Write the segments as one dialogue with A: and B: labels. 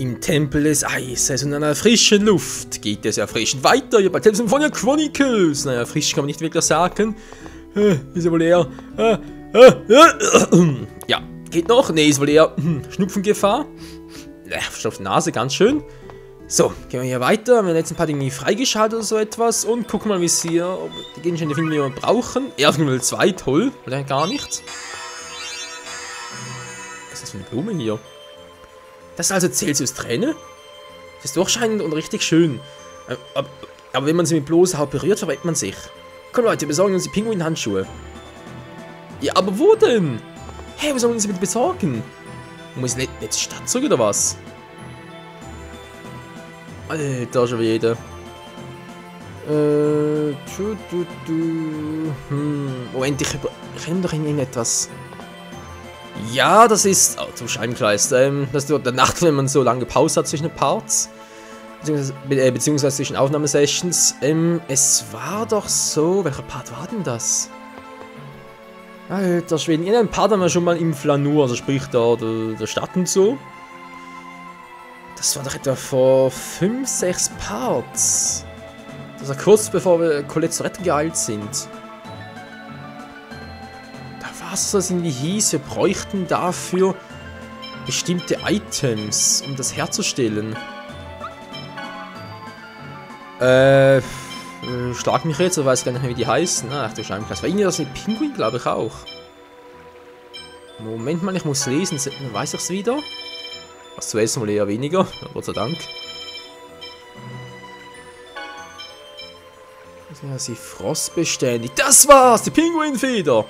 A: Im Tempel des Eises und einer frischen Luft geht es erfrischend weiter. Hier bei Tales of Symphonia Chronicles. Naja, frisch kann man nicht wirklich sagen. Ist ja wohl eher. Ja, geht noch. Ne, ist wohl eher Schnupfengefahr. Verstopfte Nase, ganz schön. So, gehen wir hier weiter. Wir haben jetzt ein paar Dinge freigeschaltet oder so etwas. Und gucken mal, wie es hier. Ob die Gegenstände finden, die wir brauchen. Erst Level 2, toll. Oder gar nichts. Was ist das für eine Blume hier? Das ist also Celsius Träne? Das ist durchscheinend und richtig schön. Aber wenn man sie mit bloßer Haut berührt, verweckt man sich. Komm Leute, wir besorgen uns die Pinguin-Handschuhe. Ja, aber wo denn? Hey, wo sollen wir sie bitte besorgen? Muss ich nicht zur Stadt zurück oder was? Alter, schon wieder. Moment, ich kenne doch irgendetwas. Ja, das ist... Oh, zum Scheibenkreis. Das ist der Nacht, wenn man so lange Pause hat zwischen den Parts. Beziehungsweise zwischen Aufnahmesessions. Es war doch so... Welcher Part war denn das? Alter Schweden. In einem Part haben wir schon mal im Flanur, also sprich der Stadt und so. Das war doch etwa vor 5, 6 Parts. Das war kurz bevor wir Colette zur Rettung geeilt sind. Was das irgendwie hieß, wir bräuchten dafür bestimmte Items, um das herzustellen. Schlag mich jetzt, ich weiß gar nicht mehr, wie die heißen. Ach du Scheibenkreis. War irgendwie das mit Pinguin, glaube ich auch. Moment mal, ich muss lesen, dann weiß ich es wieder. Was zu essen wohl eher weniger, Gott sei Dank. Ja, sie frostbeständig. Das war's, die Pinguinfeder.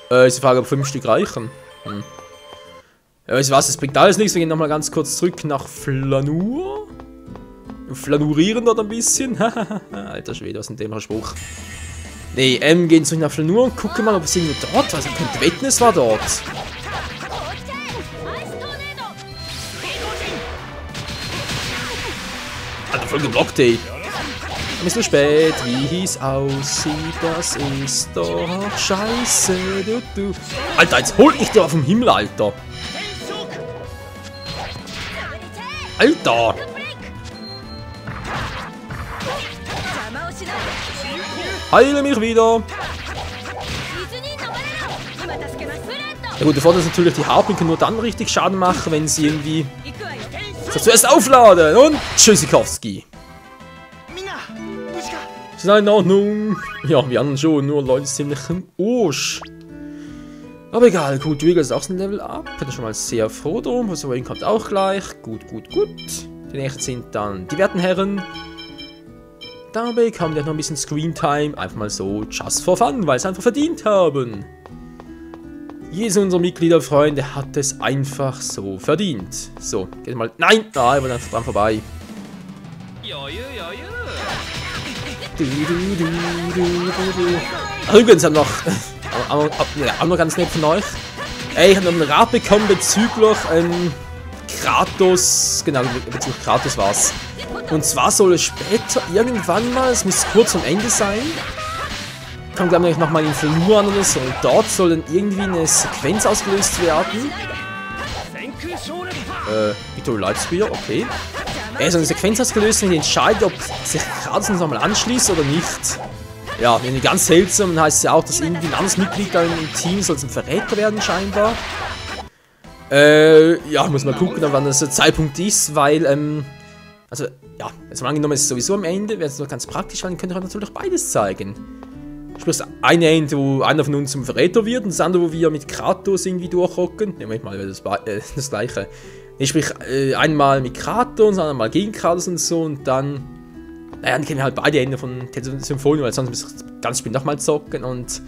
A: Ist die Frage, ob 5 Stück reichen. Ja, weißt du was, es bringt alles nichts. Wir gehen nochmal ganz kurz zurück nach Flanur. Flanurieren dort ein bisschen. Alter Schwede, was ist denn der Spruch? Nee, gehen zurück nach Flanur und gucken mal, ob es irgendwo dort war. Also, ich könnte wetten, es war dort. Alter, voll geblockt, ey. Ein bisschen spät, wie es aussieht, das ist doch scheiße, du. Alter, jetzt hol ich dir auf vom Himmel, Alter. Alter. Heile mich wieder. Ja gut, der Vorteil ist natürlich, die Harpien können nur dann richtig Schaden machen, wenn sie irgendwie... So, zuerst aufladen und Tschüssikowski. Ist in Ordnung. Ja, wie anderen schon, nur Leute ziemlich im Arsch. Aber egal, gut, Dwiggle ist auch so ein Level up. Bin schon mal sehr froh drum. Was Wayne kommt auch gleich. Gut. Die nächsten sind dann die werten Herren. Dabei haben wir noch ein bisschen Screentime. Einfach mal so just for fun, weil sie einfach verdient haben. Jedes unserer Mitgliederfreunde hat es einfach so verdient. So, geht mal. Nein! Da war einfach dran vorbei. Übrigens haben noch auch noch ganz nett von euch. Ich habe noch einen Rat bekommen bezüglich Kratos. Genau, bezüglich Kratos war es. Und zwar soll es später irgendwann mal, es muss kurz am Ende sein. Kommt glaube ich nochmal in Flanur an oder so. Und dort soll dann irgendwie eine Sequenz ausgelöst werden. Victory Lightspear, okay. So eine Sequenz ausgelöst und ich entscheide, ob sich Kratos uns nochmal anschließt oder nicht. Ja, wenn die ganz seltsam, dann heißt es ja auch, dass irgendwie ein anderes Mitglied da im Team soll zum Verräter werden scheinbar. Ja, muss mal gucken, wann das der Zeitpunkt ist, weil, also, ja, jetzt mal angenommen, es ist sowieso am Ende, wäre es noch ganz praktisch, weil dann könnte ich natürlich beides zeigen. Sprich, das eine Ende, wo einer von uns zum Verräter wird und das andere, wo wir mit Kratos irgendwie durchrocken. Ne, manchmal wäre das gleiche. Sprich, einmal mit Kratos, einmal gegen Kratos und so und dann... Naja, dann kennen wir halt beide Ende von Tales of Symphonia, weil sonst müssen wir das ganze Spiel nochmal zocken und...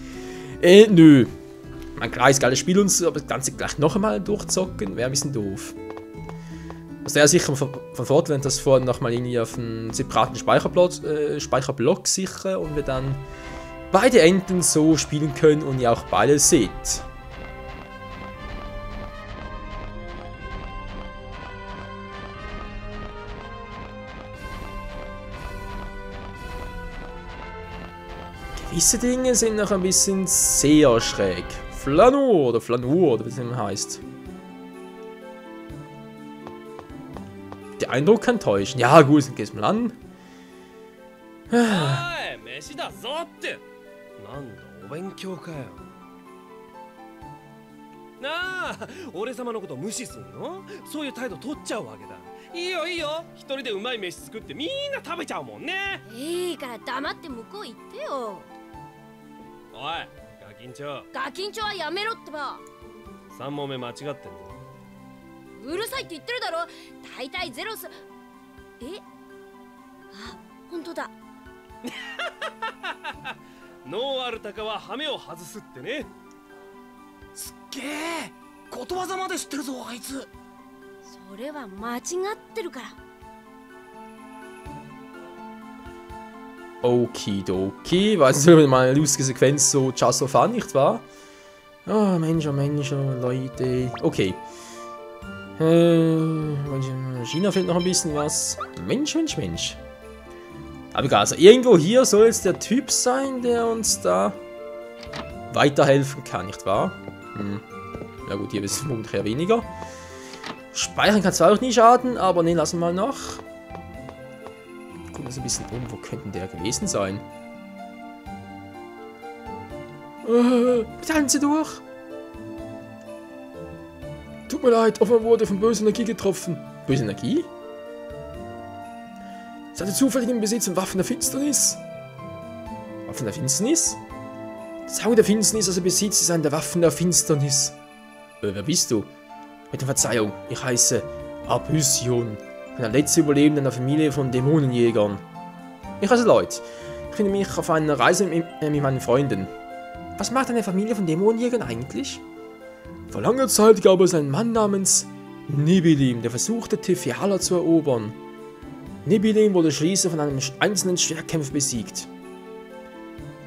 A: nö. Mein klar ist geiles Spiel und so, aber das Ganze gleich noch einmal durchzocken, wäre ein bisschen doof. Das wäre sicher von Vorteil, wenn das vorhin nochmal irgendwie auf einen separaten Speicherblock sicher und wir dann beide Enden so spielen können und ihr auch beide seht. Gewisse Dinge sind noch ein bisschen sehr schräg. Flanur oder wie es immer heißt. Der Eindruck kann täuschen. Ja, gut, dann gehst du mal an.
B: おい、飯だぞって。なんだ、お勉強かよ。なあ、俺様のこと無視すんの？そういう態度取っちゃうわけだ。いいよいいよ、一人でうまい飯作ってみんな食べちゃうもんね。
C: いいから黙って向こう行ってよ。
B: おい、ガキンチョ。
C: ガキンチョはやめろってば。
B: 3問目間違ってんぞ。
C: うるさいって言ってるだろ。大体ゼロス。あ、本当だ。
B: ノーアルタカはハメを外すってね。
D: すっげえ、ことわざまで知ってるぞあいつ。
C: それは間違ってるから。
A: Okidoki. Weiß nicht, ob meine lustige Sequenz so just so fun, nicht wahr? Ah, Mensch, Leute. Okay. China fehlt noch ein bisschen was. Mensch. Aber egal, also irgendwo hier soll jetzt der Typ sein, der uns da weiterhelfen kann, nicht wahr? Ja gut, hier ist es vermutlich eher weniger. Speichern kann zwar auch nie schaden, aber ne, lassen wir mal noch. Gucken wir so ein bisschen um, wo könnte der gewesen sein? Bitte halten Sie durch! Tut mir leid, offenbar wurde von böser Energie getroffen. Böse Energie? Seid ihr zufällig im Besitz von Waffen der Finsternis? Waffen der Finsternis? Das Auge der Finsternis, das er besitzt, ist eine der Waffen der Finsternis. Wer bist du? Bitte Verzeihung, ich heiße Abysion. Ich bin der letzte Überlebende einer Familie von Dämonenjägern. Ich heiße Lloyd. Ich finde mich auf einer Reise mit meinen Freunden. Was macht eine Familie von Dämonenjägern eigentlich? Vor langer Zeit gab es einen Mann namens Nibilim, der versuchte, Tefiala zu erobern. Nibilim wurde schließlich von einem einzelnen Schwertkämpfer besiegt.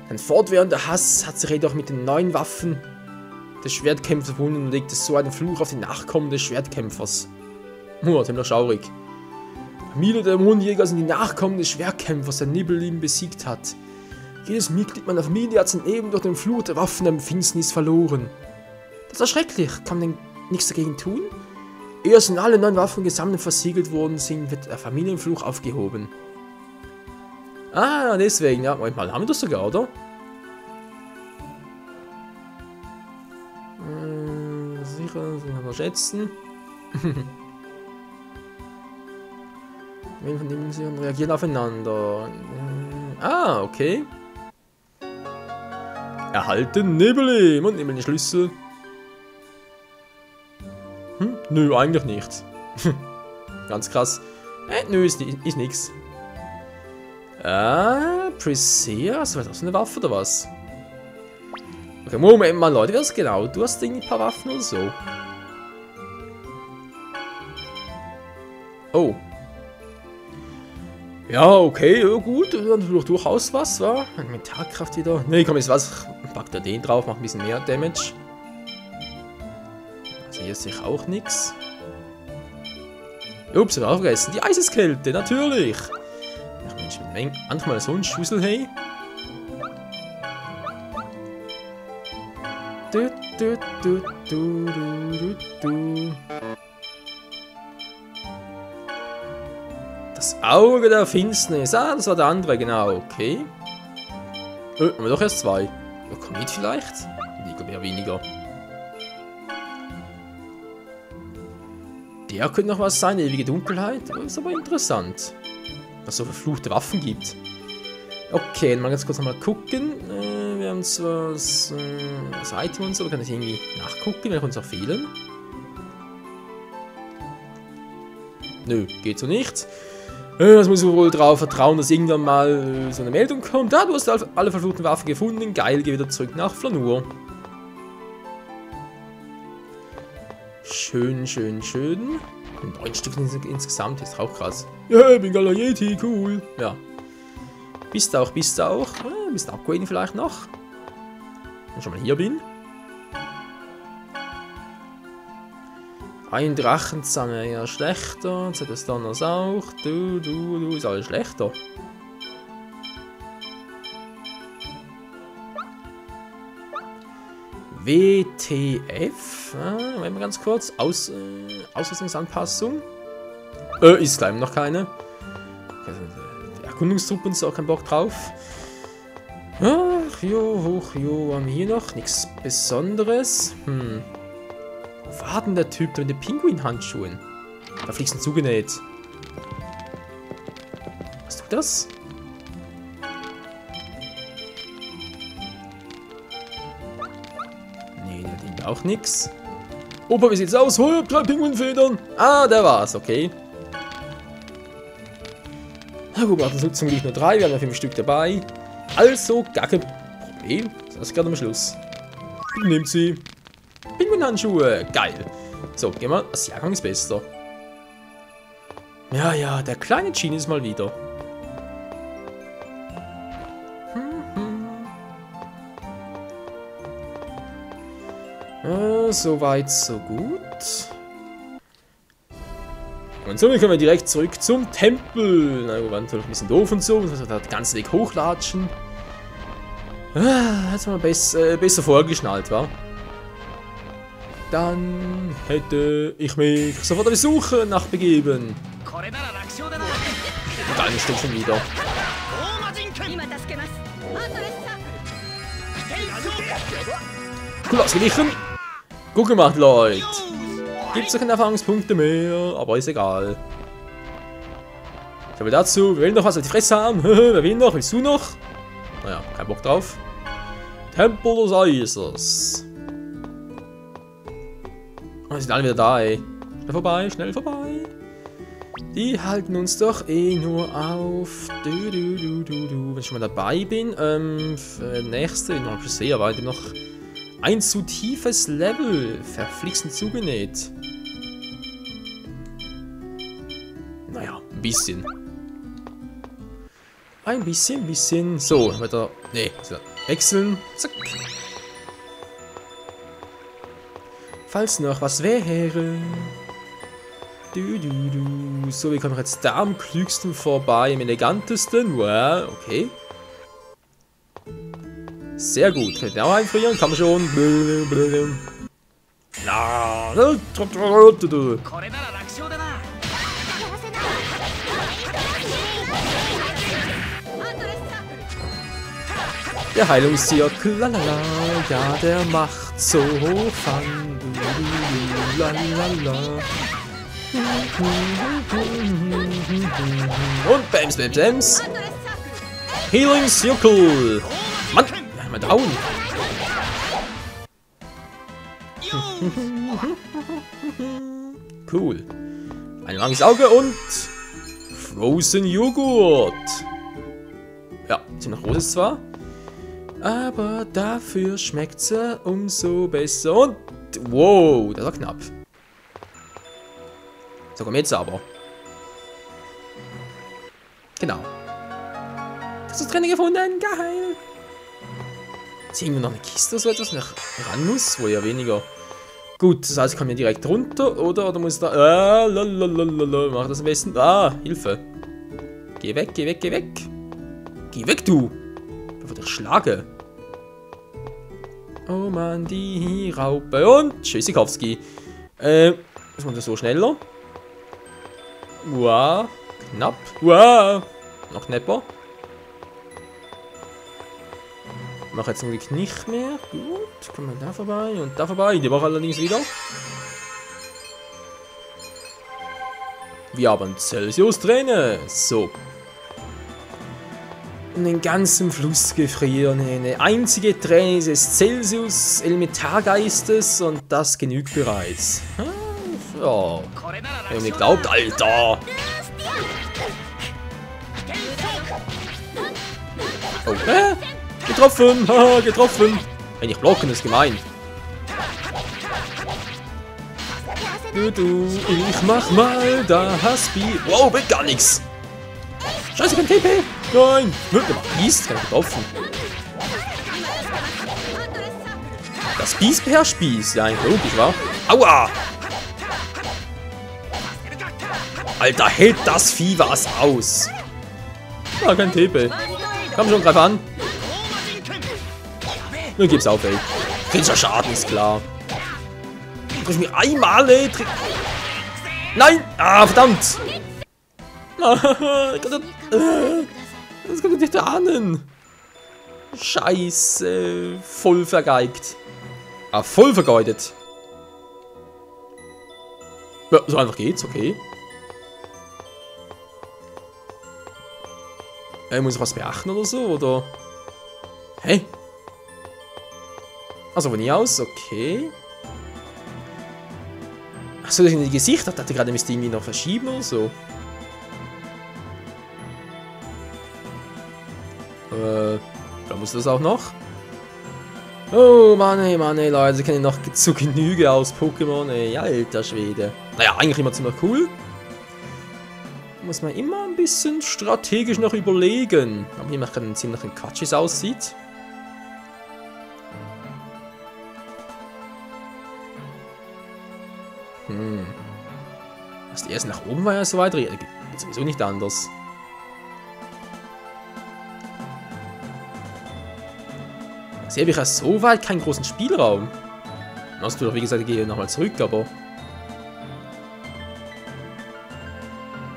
A: Ein fortwährender Hass hat sich jedoch mit den neuen Waffen des Schwertkämpfers verbunden und legte so einen Fluch auf die Nachkommen des Schwertkämpfers. Ziemlich schaurig. Die Familie der Dämonenjäger sind die Nachkommen des Schwertkämpfers, der Nibilim besiegt hat. Jedes Mitglied meiner Familie hat sein Leben durch den Fluch der Waffen der Finsternis verloren. Das ist schrecklich. Kann man denn nichts dagegen tun? Erst wenn alle neuen Waffen gesammelt und versiegelt worden sind, wird der Familienfluch aufgehoben. Ah, deswegen, ja. Moment mal, haben wir das sogar, oder? Sicher, das kann man schätzen. Wen von denen sie reagieren aufeinander. Okay. Erhalten Nibilim und nehmen den Schlüssel. Nö, eigentlich nicht. Ganz krass. Nö, ist nix. Presea? War das eine Waffe oder was? Okay, Moment mal, Leute, was genau? Du hast irgendwie ein paar Waffen oder so. Oh. Ja, okay, ja, gut. Dann durchaus was, wa? Mentalkraft wieder. Ne, komm, jetzt was. Pack da den drauf, macht ein bisschen mehr Damage. Also hier sehe ich auch nichts. Ups, hab ich auch vergessen. Die Eiseskälte, natürlich. Ach Mensch, manchmal so ein Schussel, hey. Das Auge der Finsternis. Ah, das war der andere, genau. Okay. Haben wir doch erst zwei. Ja, komm mit vielleicht? Liga mehr weniger. Der könnte noch was sein, ewige Dunkelheit. Das ist aber interessant. Was es so verfluchte Waffen gibt. Okay, mal ganz kurz nochmal gucken. Wir haben zwar das Item und so, aber kann ich irgendwie nachgucken, welche uns auch fehlen. Nö, geht so nicht. Das muss man wohl darauf vertrauen, dass irgendwann mal so eine Meldung kommt. Ah, du hast alle verfluchten Waffen gefunden. Geil, geh wieder zurück nach Flanur. Schön, schön, schön. 9 Stück insgesamt, ist auch krass. Ja, Bengala Yeti, cool. Ja. Bist auch. Ein bisschen upgraden vielleicht noch. Wenn ich schon mal hier bin. Ein Drachenzange, ja schlechter. Das Donners auch. Du, ist alles schlechter. WTF. Moment mal ganz kurz. Ausrüstungsanpassung. Ist gleich noch keine. Die Erkundungstruppen ist auch kein Bock drauf. Ach, jo, haben wir hier noch nichts Besonderes. Wo war denn der Typ da mit den Pinguin-Handschuhen? Da fliegst du zugenäht. Was tut das? Nee, der dient auch nichts. Opa, wie sieht's aus? Oh, ich hab 3 Pinguinfedern. Ah, der war's, okay. Na gut, das sind zum Glück nur 3, wir haben ja 5 Stück dabei. Also, gar kein Problem. Das ist gerade am Schluss. Nehmt sie. Pinguinhandschuhe, geil. So, gehen wir. Das Jahrgangsbester. Ja, der kleine Genie ist mal wieder. Soweit, so gut. Und somit können wir direkt zurück zum Tempel. Na, wir waren natürlich ein bisschen doof und so. Müssen wir den ganzen Weg hochlatschen. Jetzt haben wir besser vorgeschnallt, wa? Dann hätte ich mich sofort auf die Suche nachbegeben. Und dann steht schon wieder. Cool ausgewichen. Gut gemacht, Leute. Gibt's noch keine Erfahrungspunkte mehr, aber ist egal. So viel dazu. Wer will noch was auf die Fresse haben? Wer will noch? Willst du noch? Naja, kein Bock drauf. Tempel des Eises. Oh, sind alle wieder da, ey. Schnell vorbei, schnell vorbei. Die halten uns doch eh nur auf. Wenn ich schon mal dabei bin. Nächste, noch schon sehr weit noch. Ein zu tiefes Level. Verflixen zugenäht. Naja, ein bisschen. Ein bisschen. So, weiter. Nee, wechseln. Zack. Falls noch was wäre. So, wie kommen wir jetzt da am klügsten vorbei? Am elegantesten. Wow, okay. Sehr gut. Kann ich den auch einfrieren? Kann man schon. Der Heilungszirkel, lalala, ja, der macht so Fun. Lalala. Und Bams. Healing-Zirkel. Mann, wir haben down. Cool. Ein langes Auge und Frozen Joghurt. Ja, ziemlich groß ist zwar. Aber dafür schmeckt sie umso besser. Und wow, das war knapp. So, komm jetzt aber. Genau. Das ist drin gefunden, geil. Jetzt irgendwo noch eine Kiste oder so etwas nach ran muss, wo ja weniger. Gut, das heißt, ich kann mir direkt runter, oder muss da. Mach das am besten. Hilfe. Geh weg. Geh weg, du. Bevor ich schlage. Oh Mann, die Raupe. Und Tschüssikowski. Muss man das so schneller? Wow. Knapp. Wow. Noch knapper. Mach jetzt zum Glück nicht mehr. Gut. Kommen wir da vorbei und da vorbei. Die Woche allerdings wieder. Wir haben Celsius-Träne. So. Den ganzen Fluss gefrieren. Eine einzige Träne des Celsius-Elementargeistes und das genügt bereits. Ja. Wer mir glaubt, Alter. Oh, getroffen. Getroffen. Wenn ich blocken, ist gemein. Ich mach mal das Speed. Wow, wird gar nichts. Scheiße, kein TP. Nein. Wird gemacht. Biest, kein getroffen. Das Biest beherrscht Biest. Ja, logisch, wa? Aua. Alter, hält das Vieh was aus. Ah, kein TP. Komm schon, greif an. Nun gib's auf, ey. Kritischer Schaden, ist klar. Triff mich einmal, ey. Nein! Verdammt! Das kann ich nicht ahnen. Scheiße. Voll vergeigt. Ah, voll vergeudet. Ja, so einfach geht's, okay. Muss ich was beachten oder so, oder? Hä? Also von hier aus, okay. Achso, das in die Gesicht hat er gerade müsste irgendwie noch verschieben oder so. Da muss das auch noch. Oh Mann, ey, Leute, sie kennen noch zu Genüge aus Pokémon, ey, alter Schwede. Naja, eigentlich immer ziemlich cool. Muss man immer ein bisschen strategisch noch überlegen. Aber hier macht gerade ziemlich ein Quatsch, wie es aussieht. Was die erst nach oben war ja so weit reden. Geht sowieso nicht anders. Jetzt habe ich ja so weit keinen großen Spielraum. Hast du doch, wie gesagt, ich gehe nochmal zurück, aber.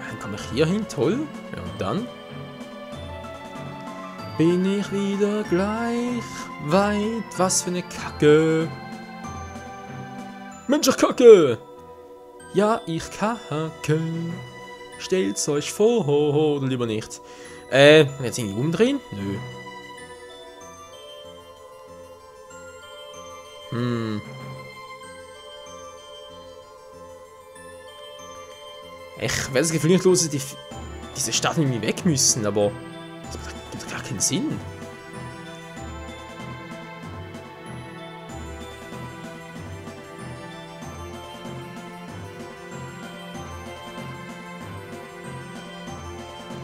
A: Dann komme ich hier hin, toll. Ja, und dann bin ich wieder gleich weit. Was für eine Kacke. Mensch, ich kacke! Ja, ich kacke. Stellt's euch vor, oder lieber nicht. Jetzt irgendwie umdrehen? Nö. Ich werde das Gefühl nicht los, dass diese Stadt irgendwie weg müssen, aber das gibt doch gar keinen Sinn.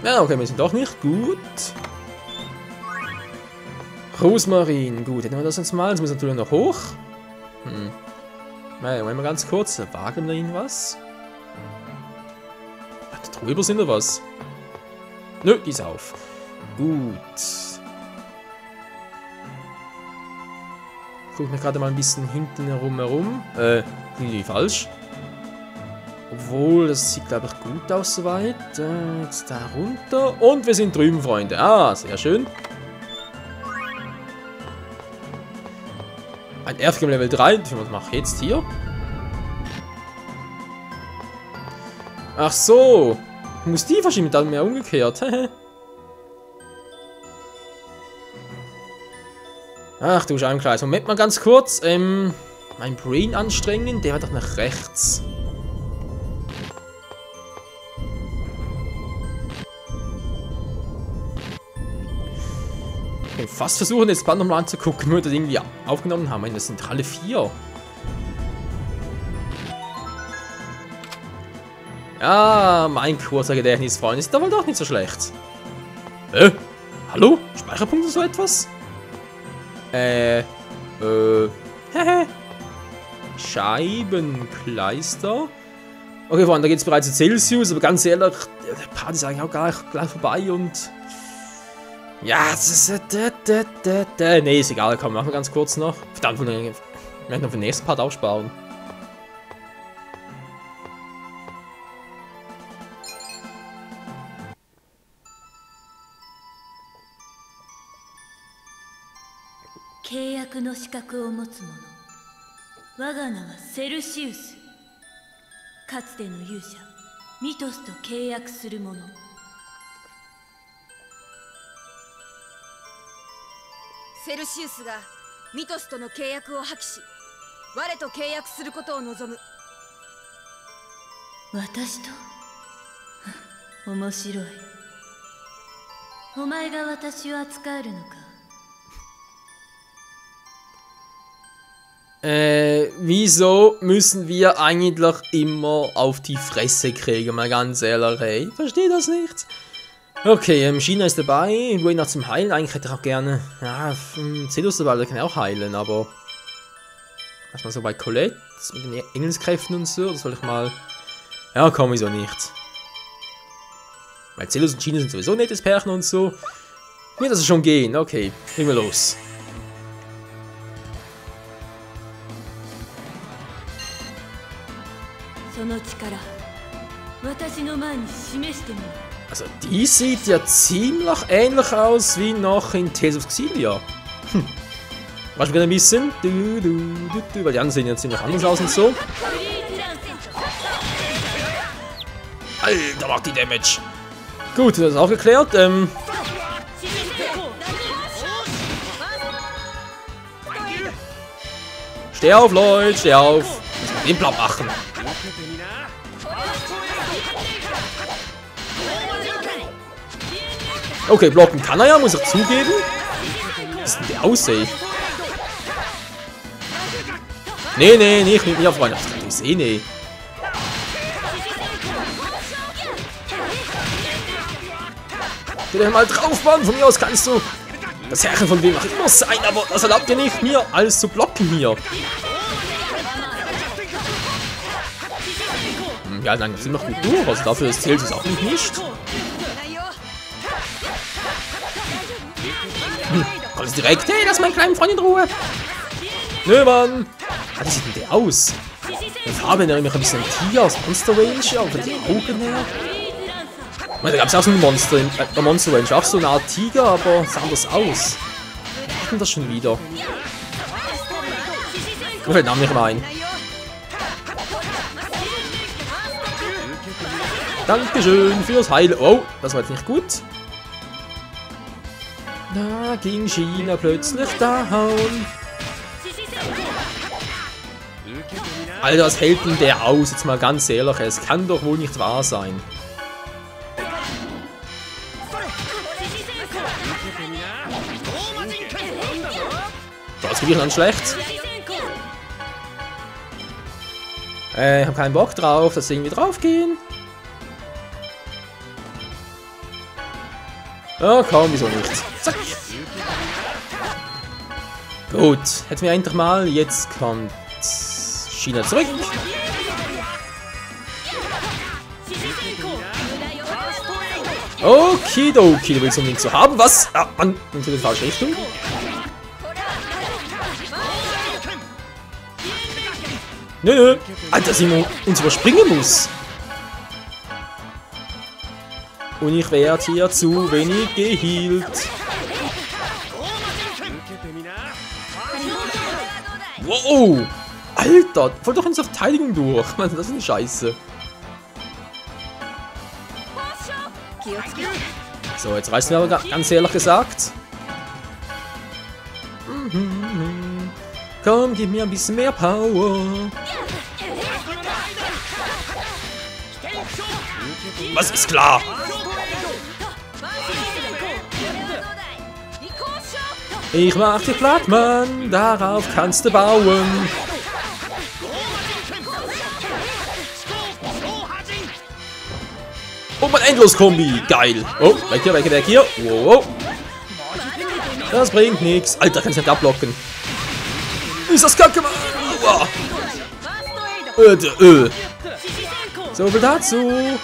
A: Ja, okay, wir sind doch nicht gut. Rosmarin, gut, hätten wir das jetzt mal. Jetzt müssen wir natürlich noch hoch. Naja, wollen wir ganz kurz. Wagen wir irgendwas? Da drüber sind wir was. Nö, die ist auf. Gut. Guck mir gerade mal ein bisschen hinten herum. Irgendwie falsch. Obwohl, das sieht, glaube ich, gut aus soweit. Jetzt da runter. Und wir sind drüben, Freunde. Ah, sehr schön. Ein Earthgame Level 3. Was mache ich jetzt hier? Ach so. Ich muss die verschieben, dann mehr umgekehrt. Ach du Scheibenkreis. Moment mal ganz kurz. Mein Brain anstrengen. Der war doch nach rechts. Ich kann fast versuchen, das Band nochmal anzugucken, wo wir das irgendwie aufgenommen haben. Das sind alle 4. Ja, mein kurzer Gedächtnisfreund ist da wohl doch nicht so schlecht. Hallo? Speicherpunkte so etwas? Scheibenkleister. Okay, Freunde, da geht es bereits zu Celsius, aber ganz ehrlich, der Part ist eigentlich auch gleich vorbei und. Ja, nee, ist egal, komm, machen wir ganz kurz noch. Verdammt, wir werden noch für den nächsten Part aufsparen.
C: セルシウスがミトスとの契約を破棄し、我と契約することを望む。
E: 私と面白い。お前が私を扱えるのか。
A: Wieso müssen wir eigentlich immer auf die Fresse kriegen, mal ganz ehrlich, hey? Ich verstehe das nicht. Okay, China ist dabei, wo ich noch zum Heilen, eigentlich hätte ich auch gerne, ja, Celos dabei, der kann auch heilen, aber was mal so bei Colette, mit den Engelskräften und so, das soll ich mal, ja, komm, wieso nicht. Weil Celos und China sind sowieso nettes Pärchen und so, wird das schon gehen, okay, legen wir los.
E: 私の前に示してみる。
A: Also die sieht ja ziemlich ähnlich aus wie noch in Tales of Xillia. Was wir ein bisschen, weil die anderen sehen ja ziemlich anders aus und so. Alter, macht die Damage. Gut, das ist auch geklärt. Steh auf, Leute, steh auf. Muss man den Blatt machen. Okay, blocken kann er ja, muss ich zugeben. Wie ist denn der aussehen? Nee, nicht mit mir, Freunde. Ich sehe nicht. Geh doch mal drauf, Mann. Von mir aus kannst du das Herrchen von wem auch immer sein, aber das erlaubt dir nicht, mir alles zu blocken hier. Ja, dann sind wir noch gut durch. Also dafür zählt es auch nicht. Kommst direkt, hey, lass meinen kleinen Freund in Ruhe. Nö, Mann. Wie sieht denn der aus? Die Farbe erinnert mich ein bisschen an Tier aus Monster Range, ja, von den Augen her. Ich meine, da gab es auch so ein Monster in Monster Range, auch so eine Art Tiger, aber sah anders aus. Was ist denn das schon wieder? Ich fällt den Namen nicht mehr ein. Dankeschön fürs Heilen. Oh, das war jetzt nicht gut. Da ging China plötzlich down. Alter, was hält denn der aus? Jetzt mal ganz ehrlich, es kann doch wohl nicht wahr sein. Das geht dann schlecht. Ich hab keinen Bock drauf, dass wir irgendwie draufgehen. Oh komm, wieso nicht? Zack. Gut, hätten wir endlich mal. Jetzt kommt China zurück. Okidoki, du willst unbedingt so haben. Was? Ah, Mann, in die falsche Richtung. Nö. Alter, dass ich uns überspringen muss. Und ich werde hier zu wenig geheilt. Wow! Alter, voll doch unsere Verteidigung durch. Mann, das ist eine Scheiße. So, jetzt reißt mir aber ganz ehrlich gesagt. Komm, gib mir ein bisschen mehr Power. Was ist klar? Ich mach dich platt, Mann. Darauf kannst du bauen. Und mein Endlos-Kombi. Geil. Oh, weg hier, weg hier. Wow. Das bringt nichts. Alter, kannst du nicht abblocken. Ist das kacke, Mann. Uah. So viel dazu.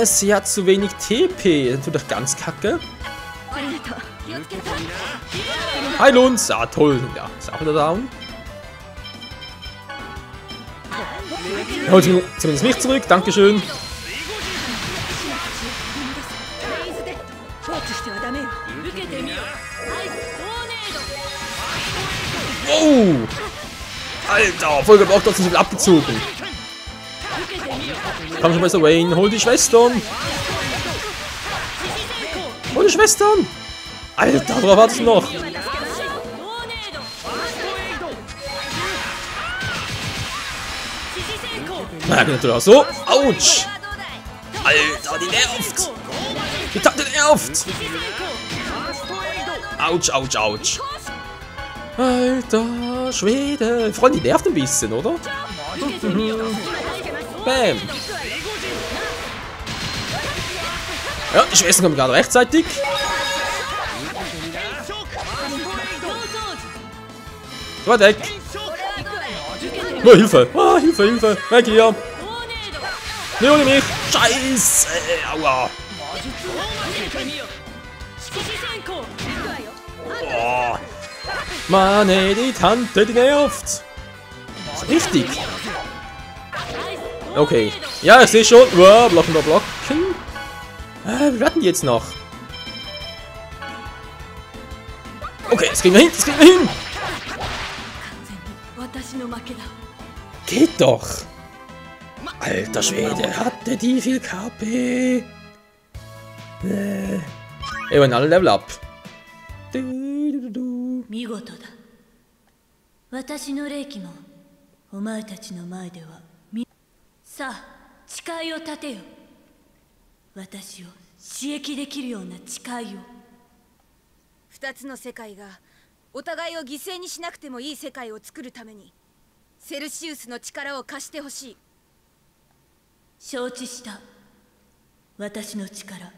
A: Sie hat zu wenig TP. Das tut doch ganz kacke. Heil uns. Ah, toll. Ja, ist auch wieder down. Holt zumindest mich zurück. Dankeschön. Oh! Alter, voll gebraucht, trotzdem so viel abgezogen. Komm schon, Mr. Wayne, hol die Schwestern! Hol die Schwestern! Alter, worauf wartest du noch? Na, geht natürlich auch so. Autsch! Alter, die nervt! Die Tante nervt! Autsch, autsch, autsch! Alter Schwede! Freunde, die nervt ein bisschen, oder? Bam! Ja, die Schwestern kommen gerade rechtzeitig. So weit weg! Oh, Hilfe! Oh, Hilfe, Hilfe! Weg hier! Ne, ohne mich! Scheiße! Aua! Oh. Mann, ey, die Tante, die nervt! Ist richtig! Okay. Ja, ich sehe schon. Wow, blocken, blocken. Wie hatten die jetzt noch? Okay, das kriegen wir hin, das kriegen wir hin.
C: 私の負けだ。
A: Geht doch. Alter Schwede, hatte die viel KP. Ey, wir alle Level up.
E: 見事だ。私の霊気もお前たちの前ではさあ誓いを立てよ。私を刺激できるような誓いを。
C: 2つの世界がお互いを犠牲にしなくてもいい世界を作るためにセルシウスの力を貸してほしい。
E: 承知した。私の力。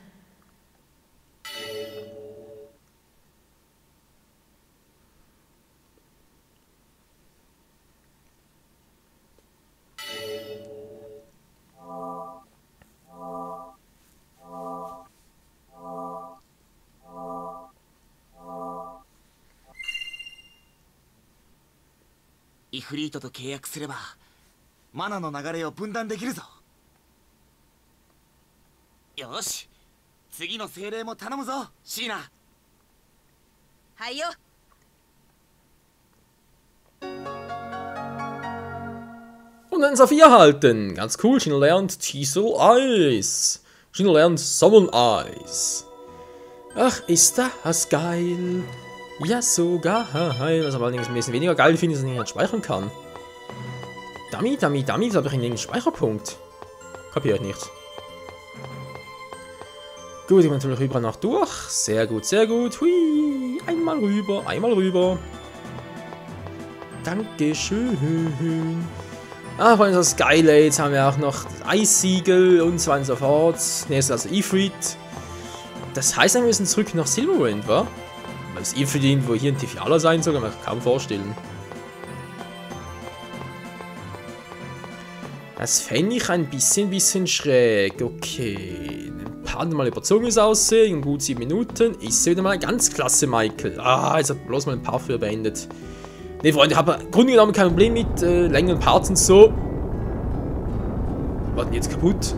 D: イフリートと契約すればマナの流れを分断できるぞ。よし、次の精霊も頼むぞ、シーナ。
C: はいよ。
A: Und einen Saphir erhalten. Ganz cool. Chino lernt Teasel Eis. Chino lernt Summon Eis. Ach, ist das geil. Ja, sogar geil. Was aber allerdings ein bisschen weniger geil finde, ist, dass ich nicht speichern kann. Dummy, da habe ich einen Speicherpunkt. Kapiere ich nicht. Gut, ich bin natürlich überall noch durch. Sehr gut, sehr gut. Hui. Einmal rüber, einmal rüber. Dankeschön. Ah, vor allem das Geile, jetzt haben wir auch noch das Eissiegel und so weiter und so fort. Nächstes also Ifrit. Das heißt, wir müssen zurück nach Silverwind, wa? Weil das Ifrit irgendwo hier ein Tifialer sein soll, kann man sich kaum vorstellen. Das fände ich ein bisschen schräg. Okay. Ein paar Mal überzogen ist aussehen, in gut 7 Minuten. Ist wieder mal ganz klasse, Michael. Ah, jetzt hat bloß mal ein paar für beendet. Ne, Freunde, ich habe im Grunde genommen kein Problem mit längeren Parts und so. Warten jetzt kaputt.